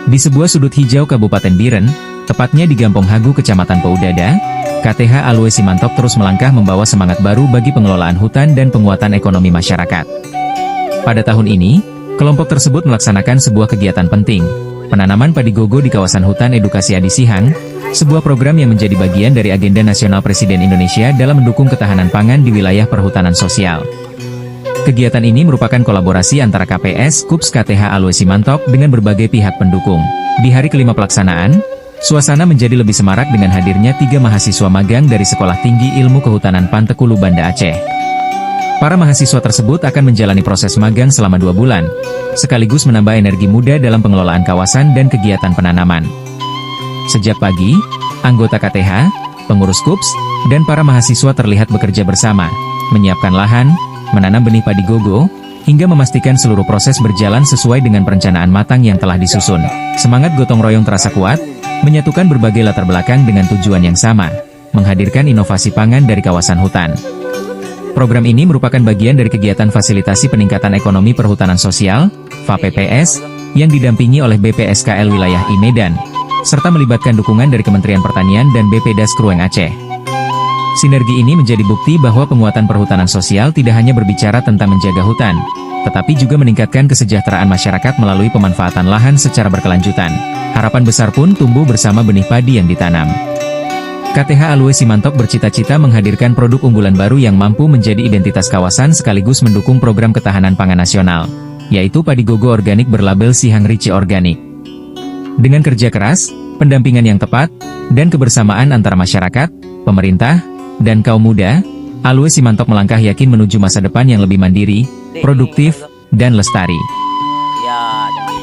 Di sebuah sudut hijau Kabupaten Biren, tepatnya di Gampong Hagu Kecamatan Peudada, KTH Alwe Simantok terus melangkah membawa semangat baru bagi pengelolaan hutan dan penguatan ekonomi masyarakat. Pada tahun ini, kelompok tersebut melaksanakan sebuah kegiatan penting, penanaman padi gogo di kawasan hutan edukasi Adi Sihang, sebuah program yang menjadi bagian dari agenda nasional Presiden Indonesia dalam mendukung ketahanan pangan di wilayah perhutanan sosial. Kegiatan ini merupakan kolaborasi antara KPS KUPS KTH Alwe Simantok dengan berbagai pihak pendukung. Di hari kelima pelaksanaan, suasana menjadi lebih semarak dengan hadirnya 3 mahasiswa magang dari Sekolah Tinggi Ilmu Kehutanan Pantekulu Banda Aceh. Para mahasiswa tersebut akan menjalani proses magang selama 2 bulan, sekaligus menambah energi muda dalam pengelolaan kawasan dan kegiatan penanaman. Sejak pagi, anggota KTH, pengurus KUPS, dan para mahasiswa terlihat bekerja bersama, menyiapkan lahan, menanam benih padi gogo, hingga memastikan seluruh proses berjalan sesuai dengan perencanaan matang yang telah disusun. Semangat gotong royong terasa kuat, menyatukan berbagai latar belakang dengan tujuan yang sama, menghadirkan inovasi pangan dari kawasan hutan. Program ini merupakan bagian dari kegiatan fasilitasi peningkatan ekonomi perhutanan sosial, FAPPS, yang didampingi oleh BPSKL Wilayah I Medan, serta melibatkan dukungan dari Kementerian Pertanian dan BPDAS Krueng Aceh. Sinergi ini menjadi bukti bahwa penguatan perhutanan sosial tidak hanya berbicara tentang menjaga hutan, tetapi juga meningkatkan kesejahteraan masyarakat melalui pemanfaatan lahan secara berkelanjutan. Harapan besar pun tumbuh bersama benih padi yang ditanam. KTH Alwe Simantok bercita-cita menghadirkan produk unggulan baru yang mampu menjadi identitas kawasan sekaligus mendukung program ketahanan pangan nasional, yaitu padi gogo organik berlabel Sihang Ricci Organik. Dengan kerja keras, pendampingan yang tepat, dan kebersamaan antara masyarakat, pemerintah, dan kaum muda, Alwe Simantok melangkah yakin menuju masa depan yang lebih mandiri, produktif, dan lestari. Ya, jadi.